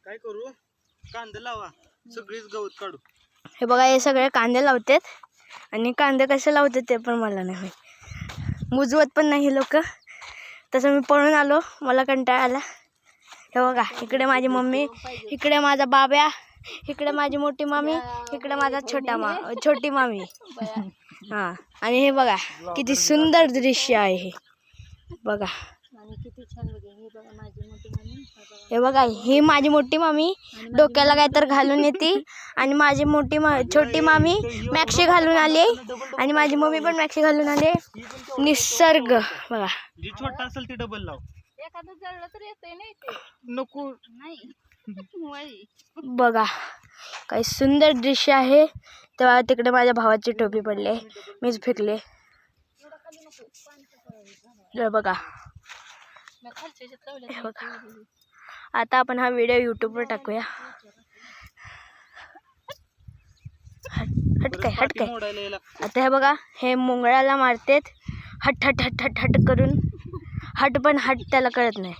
काय करू, कांदे लावा, सगळीच गवत काढू. हे बघा, हे सगळे कांदे लावतात आणि कांदे कसे लावतात ते पण मला नाही माहिती. मुजवत पण नाही लोक. तसं मी पळून आलो, मला कंटाळा आला. हे बघा, इकडे माझी मम्मी, इकडे माझा बाब्या, इकडे माझी मोठी मामी, इकडे माझा छोटी मामी. हा, आणि हे बघा किती सुंदर दृश्य आहे हे. बघा किती छान बघा. हे बघा माझी मोठी मामी, हे बघा, ही माझी मोठी मामी डोक्याला काय तर घालून येते आणि माझी छोटी मामी मॅक्सी घालून आली आणि माझी मम्मी पण मॅक्सी घालून आली. निसर्ग बघा. जी छोटा असेल ती डबल लाव. एखादं जळलं तर येतंय नाही ते. नको नाही. बघा काही सुंदर दृश्य आहे. तेव्हा तिकडे माझ्या भावाची टोपी पडली, मीच फेकले. बघा, हे बघा. आता आपण हा व्हिडिओ यूट्यूबवर टाकूया. हट काय. आता हे बघा, हे मुंगळाला मारतेत हट हट हट हट हट करून. हट पण हट त्याला कळत नाही.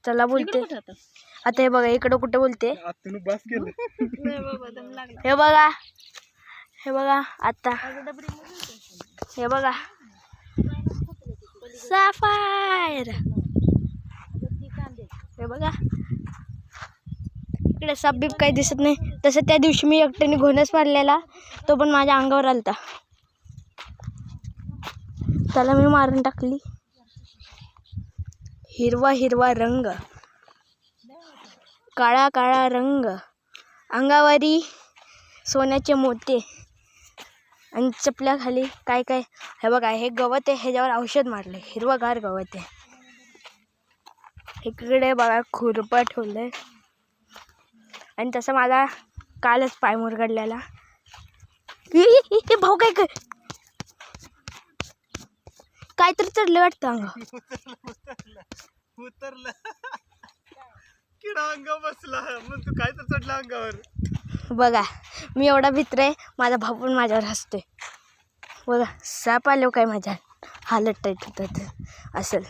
चला बोलते. आता हे बघा, इकडं कुठं बोलते. हे बघा आता हे बघा साफायर. हे बघा, इकडे साप बीप काही दिसत नाही. तसं त्या दिवशी मी एकट्याने घोणस मारलेला, तो पण माझ्या अंगावर आलता. त्याला मी मारून टाकली. हिरवा हिरवा रंग, काळा काळा रंग, अंगावरी सोन्याचे मोते आणि चपल्या खाली काय काय. हे बघा, हे गवत आहे, ह्याच्यावर औषध मारले. हिरवागार गवत आहे. इकडे बघा खुरपा ठेवलंय. आणि तसं माझा कालच पाय मुरगडलेला. भाऊ काय तर चढलं वाटतं अंग. उतरलं किडा अंगावर बसला, मग तू काय तर चढला अंगावर. बघा, मी एवढा भित्र आहे, माझा भाऊ पण माझ्यावर हसतोय. बघा, साप आलो काय माझ्या हालत टाईट होतात असेल.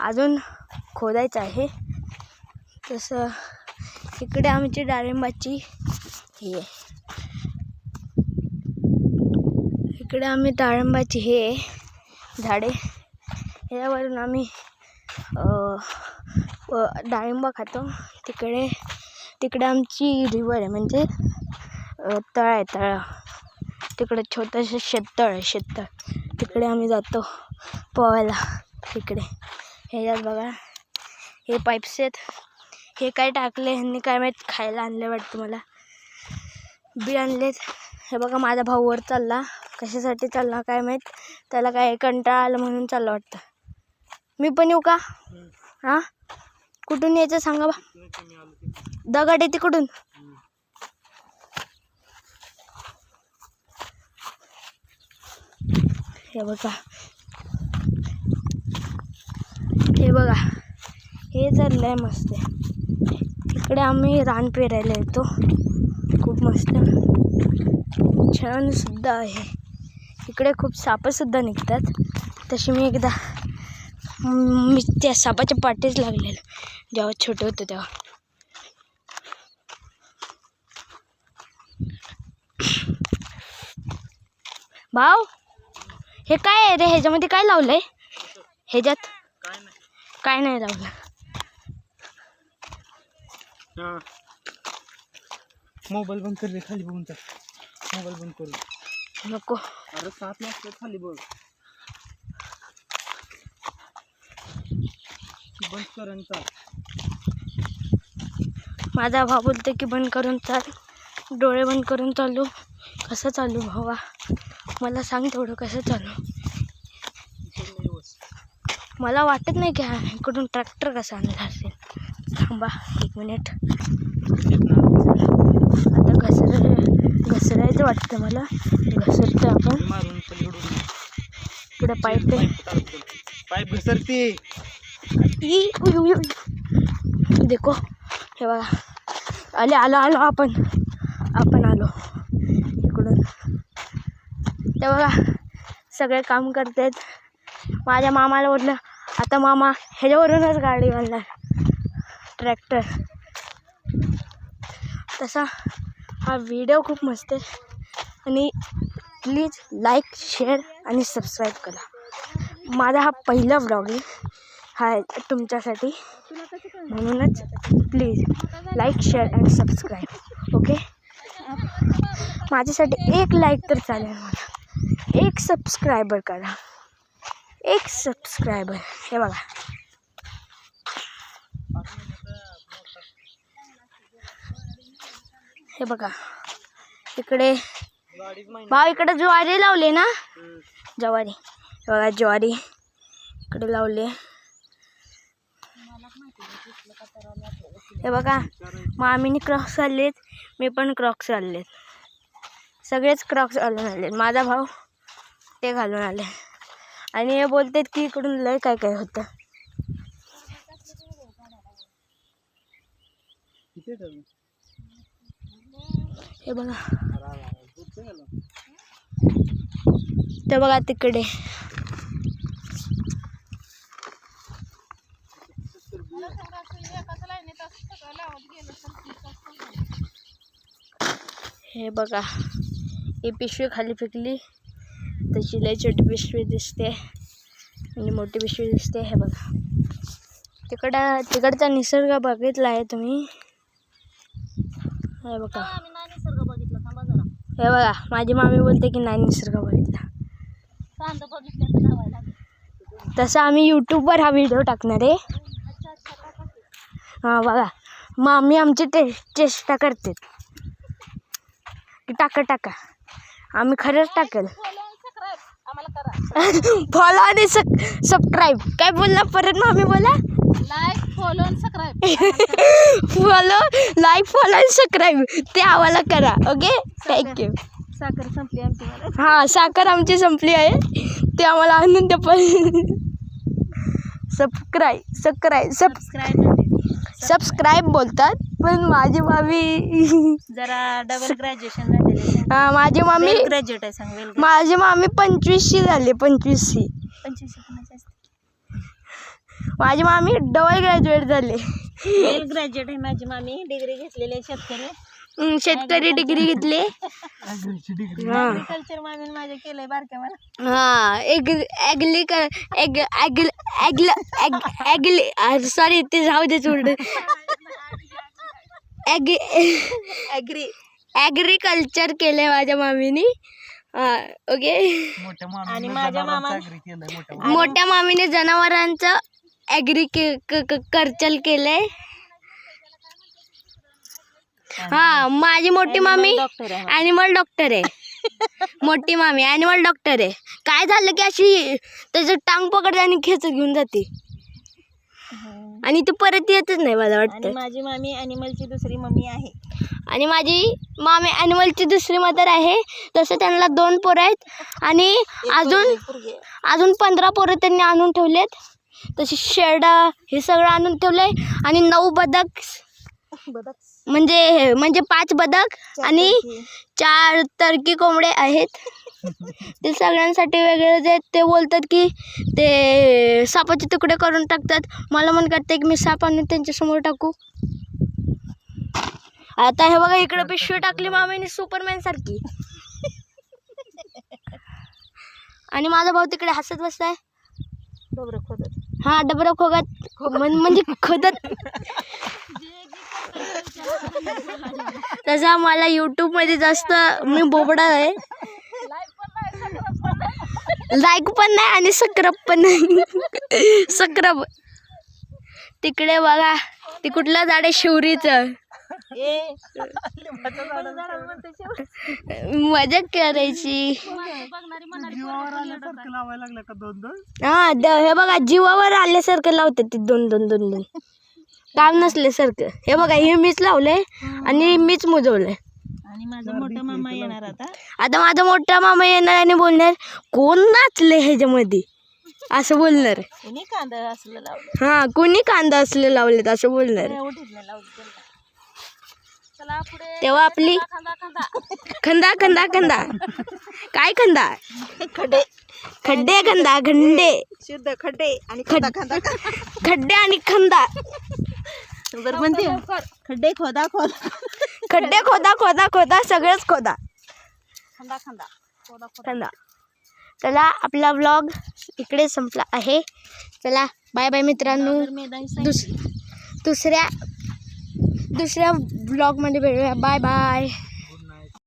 अजून खोदायचं आहे. तसं इकडे आमची डाळिंबाची हे, इकडे आम्ही डाळिंबाची हे झाडे, ह्यावरून आम्ही डाळिंब खातो. तिकडे आमची रिवर आहे, म्हणजे तळ आहे. तिकडे छोटंसं शेततळ आहे. तिकडे आम्ही जातो पोहायला. तिकडे ह्याच्यात बघा, हे पाईप्स आहेत. हे काय टाकले ह्यांनी काय माहीत, खायला आणले वाटतं मला, बी आणलेत. हे बघा, माझा भाऊ वर चालला. कशासाठी चालला काय माहीत, त्याला काय कंटाळा आला म्हणून चालला वाटतं. मी पण येऊ का? हां, कुठून यायचं सांगा बा. दगड आहे तिकडून. हे बघा, हे चाललंय मस्त. इकडे आम्ही रान पेरायला येतो. खूप मस्त छान सुद्धा आहे. इकडे खूप सापसुद्धा निघतात. तशी मी एकदा त्या सापाच्या पाठीच लागलेलं जेव्हा छोटे होतो तेव्हा. भाऊ, हे काय आहे रे? ह्याच्यामध्ये काय लावलंय? ह्याच्यात काय नाही लावलं. मोबाईल बंद कर रे, खाली बघून टाक. मोबाईल बंद करू नको. अरे साप नसतं खाली बघ. बंद करून चाल. माझा भाऊ बोलते की बंद करून चाल. डोळे बंद करून चालू. कसं चालू भावा, मला सांग तेवढं कसं चालू. मला वाटत नाही की हा इकडून ट्रॅक्टर कसा आणला असेल. थांबा 1 मिनिट. आता घसरायचं वाटतं मला. घसरतं आपण. इकडे पाईप आहे. पाईप घसरते. देखो, हे बघा, आलो आपण आलो इकडून. ते बघा, सगळे काम करतात. माझ्या मामाला म्हटलं आता मामा ह्याच्यावरूनच गाडी घालणार, ट्रॅक्टर. तसा हा व्हिडिओ खूप मस्त आहे आणि प्लीज लाईक, शेअर आणि सबस्क्राईब करा. माझा हा पहिला व्लॉग आहे हा तुमच्यासाठी, म्हणूनच प्लीज लाईक, शेअर आणि सबस्क्राईब. ओके, माझ्यासाठी 1 लाईक तर चालेल मला. 1 सबस्क्रायबर करा, 1 सबस्क्रायबर. हे बघा, हे बघा इकडे भाऊ, इकडे ज्वारी लावली ना, ज्वारी. हे बघा ज्वारी इकडे लावली. हे बघा मामीने क्रॉक्स घाललेत, मी पण क्रॉक्स घाललेत. सगळेच क्रॉक्स घालून आलेत. माझा भाऊ ते घालून आले आणि हे बोलतात की इकडून लय काय काय होतं. हे बघा, ते बघा तिकडे. हे बघा ही पिशवी खाली फेकली, तशी लय छोटी पिशवी दिसते आणि मोठी पिशवी दिसते. हे बघा तिकडचा निसर्ग बघितला आहे तुम्ही. हे बघा, हे बघा माझी मामी बोलते की नाही निसर्ग बघितला. तसं आम्ही यूट्यूबवर हा व्हिडिओ टाकणार आहे. हां बघा, मामी आमची चेष्टा करते की टाका. आम्ही खरंच टाकेल. फॉलो आणि सबस्क्राईब. काय बोलला परत मामी, बोला लाईक, फॉलो आणि सबस्क्राईब. फॉलो, लाईक, फॉलो आणि सबस्क्राईब ते आम्हाला करा. Okay, thank you. साखर संपली आमची. हां, साखर आमची संपली आहे, ते आम्हाला आणून द्या. पण सबस्क्राईब बोलतात, पण माझी मामी जरा डबल ग्रॅज्युएशन झालेले. हां, माझी मामी ग्रॅज्युएट आहे, सांग. माझी मामी 25शी झाली. 25शी. 25 कोणाची असते? माझी मामी डबल ग्रॅज्युएट झाले. वेल ग्रॅज्युएट आहे माझी मामी. डिग्री घेतलेली आहे, शेतकरी डिग्री घेतली. ॲग्रिकल्चर मामीने माझ्या केलंय बारक्या मला. हां, सॉरी ते जाऊ दे सोडून. ॲग्रिकल्चर केलंय माझ्या मामीनी. ओके, आणि माझ्या मामा मोठ्या मामीने जनावरांचं ॲग्रिकल्चर केलंय. हा, माझी मोठी मामी ॲनिमल डॉक्टर आहे. मोठी मामी ॲनिमल डॉक्टर आहे. काय झालं की अशी त्याचं टांग पकडते आणि खेचत घेऊन जाते आणि ती परत येतच नाही मला वाटतं. माझी मामी ॲनिमलची दुसरी मम्मी आहे. आणि माझी मामी ॲनिमलची दुसरी मदर आहे. तसं त्यांना 2 पोरं आहेत आणि अजून 15 पोरं त्यांनी आणून ठेवलेत. तशी शेरडा हे सगळं आणून ठेवलंय आणि 9 बदक म्हणजे 5 बदक आणि 4 टर्की कोंबडे आहेत. ते सगळ्यांसाठी वेगळे जे ते बोलतात की ते सापाचे तुकडे करून टाकतात. मला मन करते की मी साप आणून त्यांच्यासमोर टाकू. आता हे बघा इकडे पिशवी टाकली मामीने सुपरमॅन सारखी. आणि माझा भाऊ तिकडे हसत बसलाय. डबरं खोदत. हां, डबरं खोगत म्हणजे खोदत. तसा मला यूट्यूबमध्ये जास्त मी बोबडा आहे. लाईक पण नाही आणि सबस्क्राईब पण नाही. सबस्क्राईब तिकडे बघा, ते कुठलं झाड आहे, शिवरीचं. मजा करायची. हा, हे बघा जीवावर आल्यासारखं लावतात ते 2 काम नसल्यासारखं. हे बघा हे मीच लावलंय आणि मीच मुजवलंय. आणि माझा मोठा मामा येणार आता माझा मोठा मामा येणार आणि बोलणार कोण नाचले ह्याच्यामध्ये असं बोलणार. कोणी कांदा असलं लावलं. हां, कोणी कांदा असले लावलेत असं बोलणार. चला पुढे. तेव्हा आपली खांदा खांदा खंदा खंदा खंदा काय खंदा खड्डे खड्डे खंदा खंडे शुद्ध खड्डे आणि खांदा खांदा खड्डे आणि खंदा बरोबर म्हणते खड्डे खोदा खोदा खड्डे खोदा खोदा खोदा सगळंच खोदा खांदा खांदा खोदा खोदा. खंदा. चला आपला व्लॉग इकडे संपला आहे. चला बाय बाय मित्रांनो. मैदान दुसऱ्या व्लॉगमध्ये भेटूया. Bye bye.